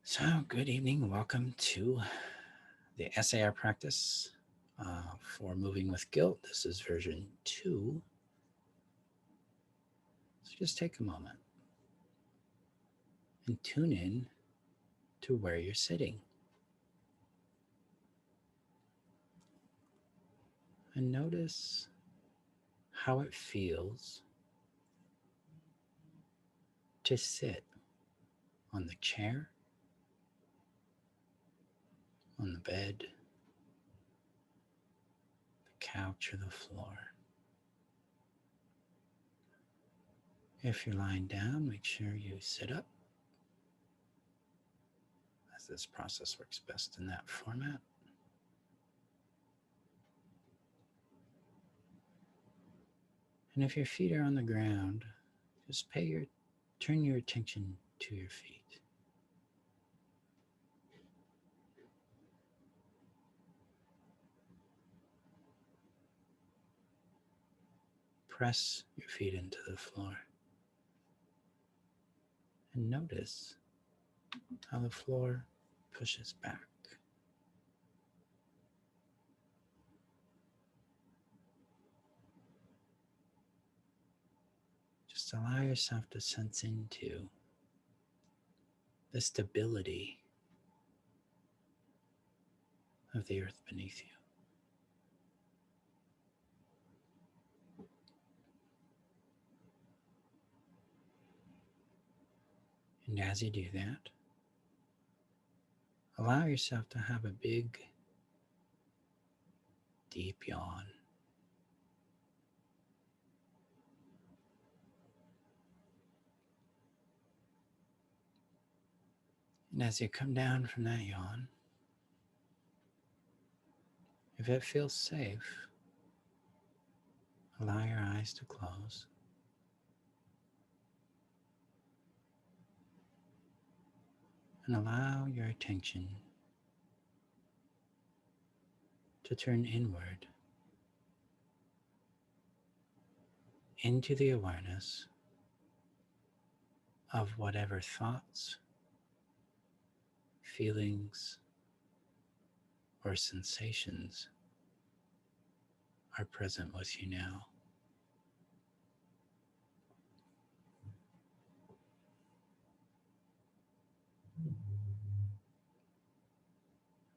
So, good evening. Welcome to the S.A.R practice for moving with guilt. This is version 2. So, just take a moment and tune in to where you're sitting. And notice how it feels to sit on the chair, on the bed, the couch, or the floor. If you're lying down, make sure you sit up, as this process works best in that format. And if your feet are on the ground, just turn your attention to your feet. Press your feet into the floor and notice how the floor pushes back. Just allow yourself to sense into the stability of the earth beneath you. And as you do that, allow yourself to have a big, deep yawn. And as you come down from that yawn, if it feels safe, allow your eyes to close. And allow your attention to turn inward into the awareness of whatever thoughts, feelings, or sensations are present with you now.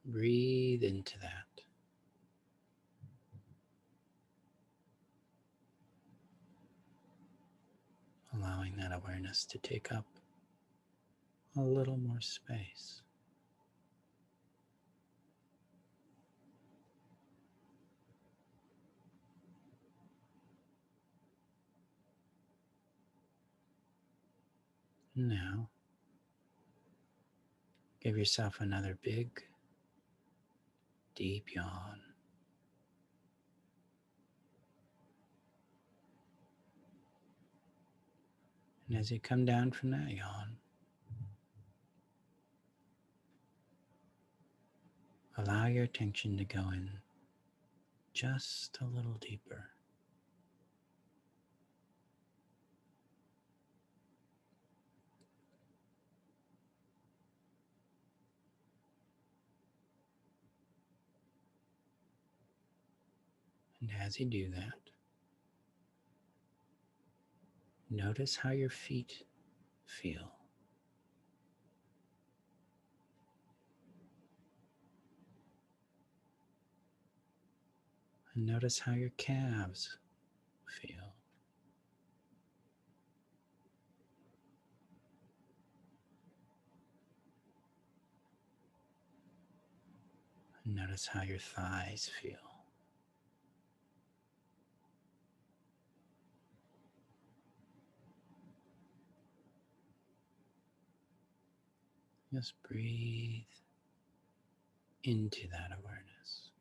Breathe into that. Allowing that awareness to take up a little more space. Now, give yourself another big, deep yawn. And as you come down from that yawn, allow your attention to go in just a little deeper. And as you do that, notice how your feet feel. And notice how your calves feel. And notice how your thighs feel. Just breathe into that awareness.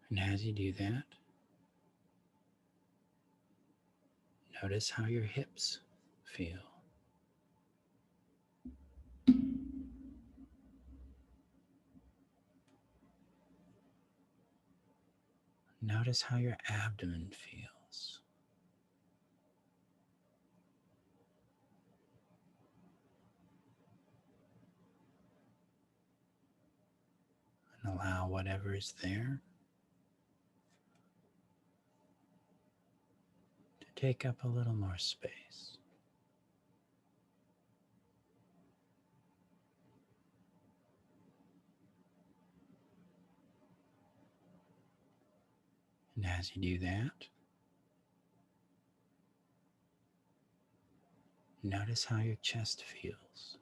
And as you do that, notice how your hips feel. Notice how your abdomen feels. And allow whatever is there to take up a little more space. And as you do that, notice how your chest feels.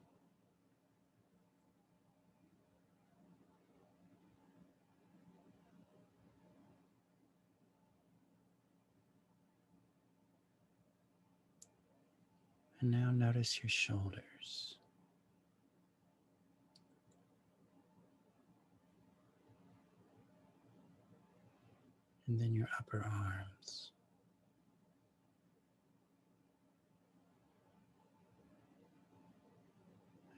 And now notice your shoulders. And then your upper arms.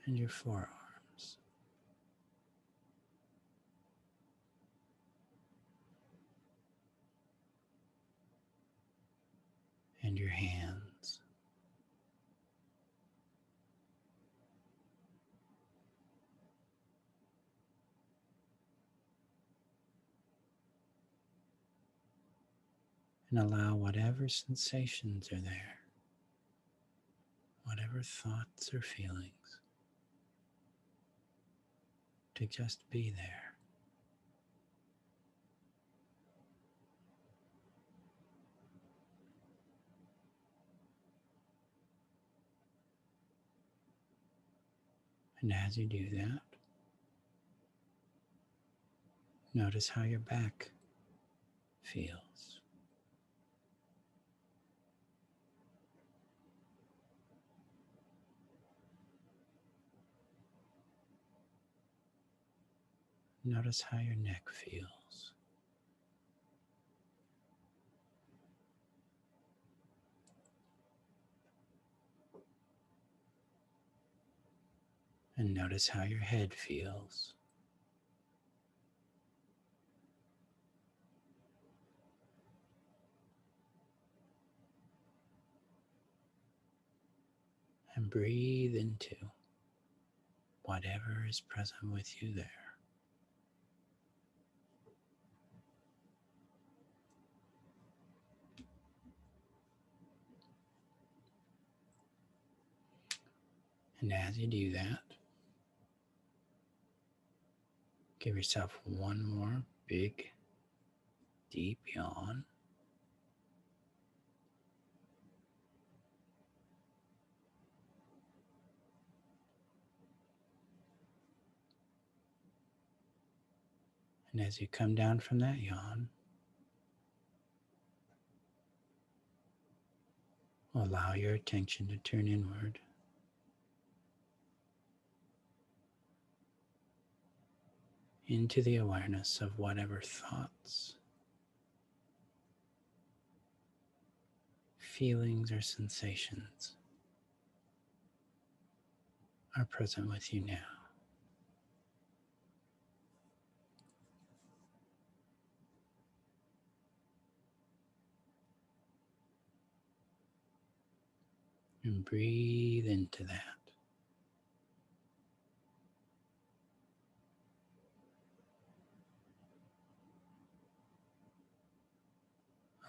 And your forearms. And your hands. And allow whatever sensations are there, whatever thoughts or feelings, to just be there. And as you do that, notice how your back feels. Notice how your neck feels. And notice how your head feels. And breathe into whatever is present with you there. And as you do that, give yourself one more big, deep yawn. And as you come down from that yawn, allow your attention to turn inward. Into the awareness of whatever thoughts, feelings, or sensations are present with you now. And breathe into that.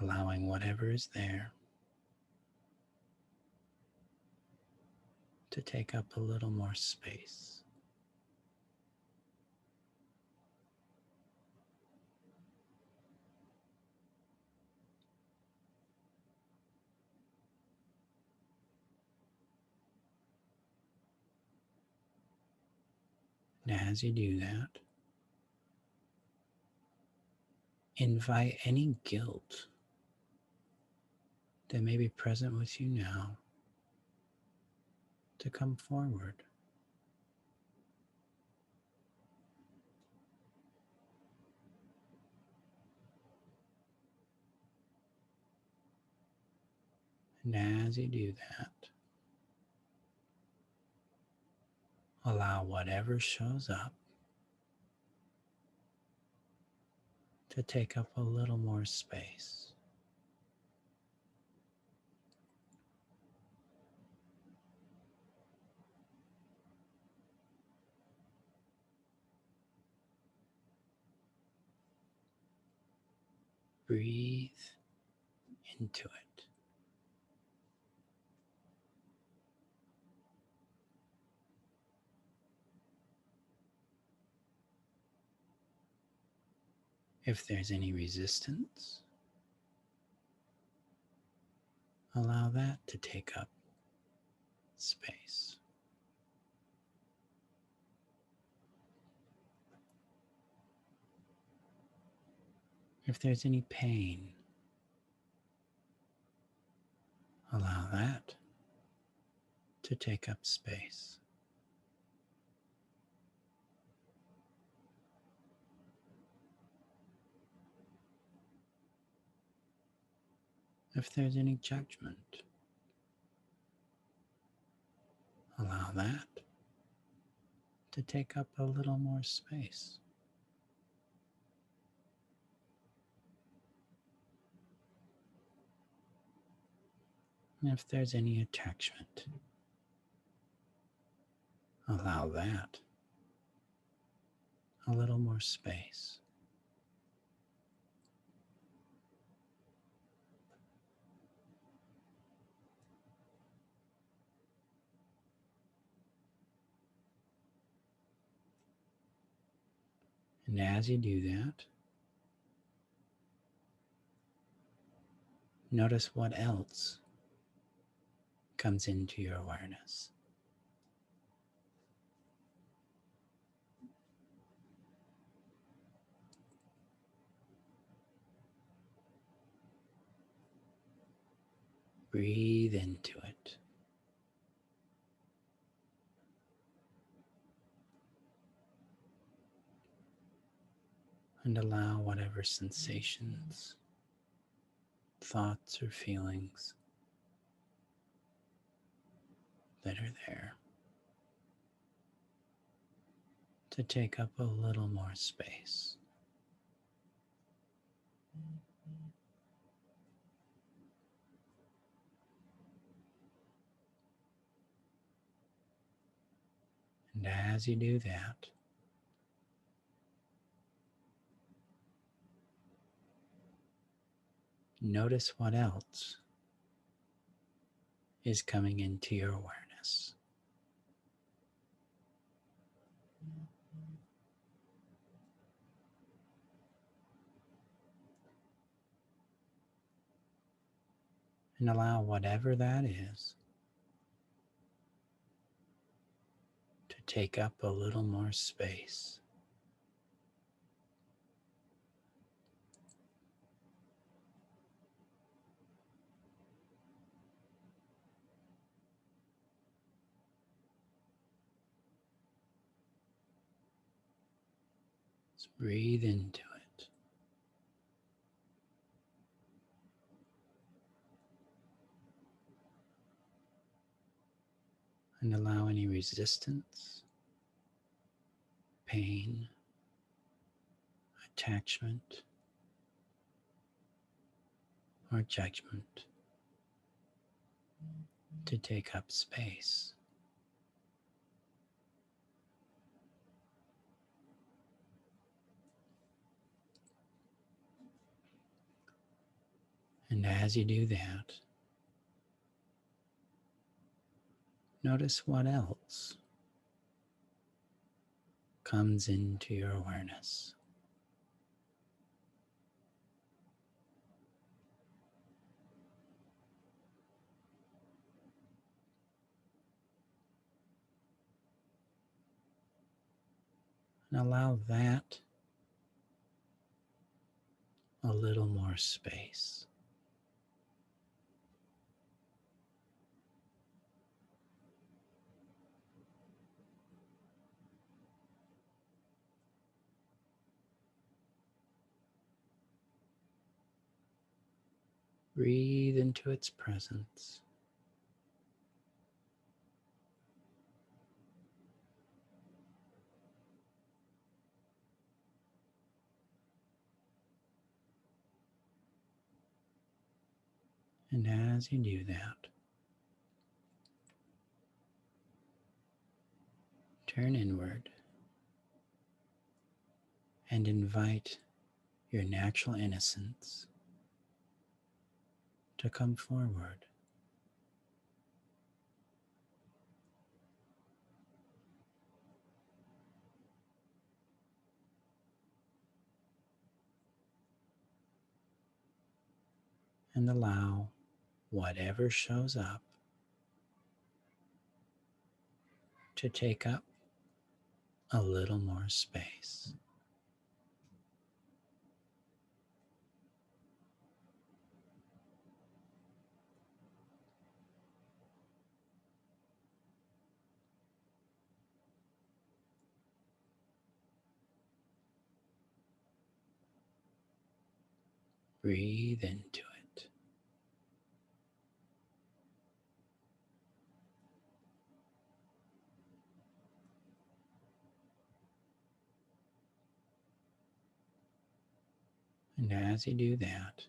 Allowing whatever is there to take up a little more space. And as you do that, invite any guilt that may be present with you now to come forward. And as you do that, allow whatever shows up to take up a little more space. Breathe into it. If there's any resistance, allow that to take up space. If there's any pain, allow that to take up space. If there's any judgment, allow that to take up a little more space. And if there's any attachment, allow that a little more space. And as you do that, notice what else comes into your awareness. Breathe into it. And allow whatever sensations, thoughts, or feelings that are there to take up a little more space. And as you do that, notice what else is coming into your awareness. And allow whatever that is to take up a little more space. Just breathe into it. And allow any resistance, pain, attachment, or judgment to take up space. And as you do that, notice what else comes into your awareness. And allow that a little more space. Breathe into its presence. And as you do that, turn inward and invite your natural innocence to come forward. And allow whatever shows up to take up a little more space. Breathe into it. And as you do that,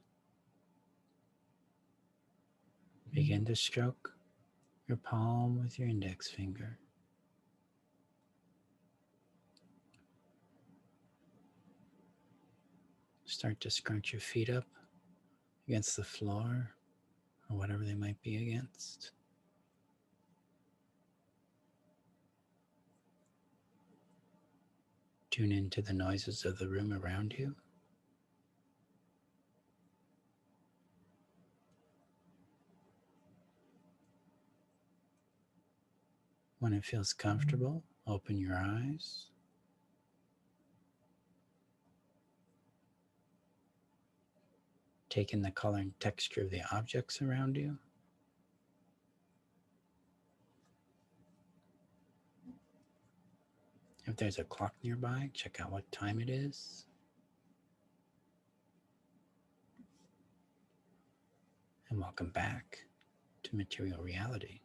begin to stroke your palm with your index finger. Start to scrunch your feet up against the floor or whatever they might be against. Tune into the noises of the room around you. When it feels comfortable, open your eyes. Take in the color and texture of the objects around you. If there's a clock nearby, check out what time it is. And welcome back to material reality.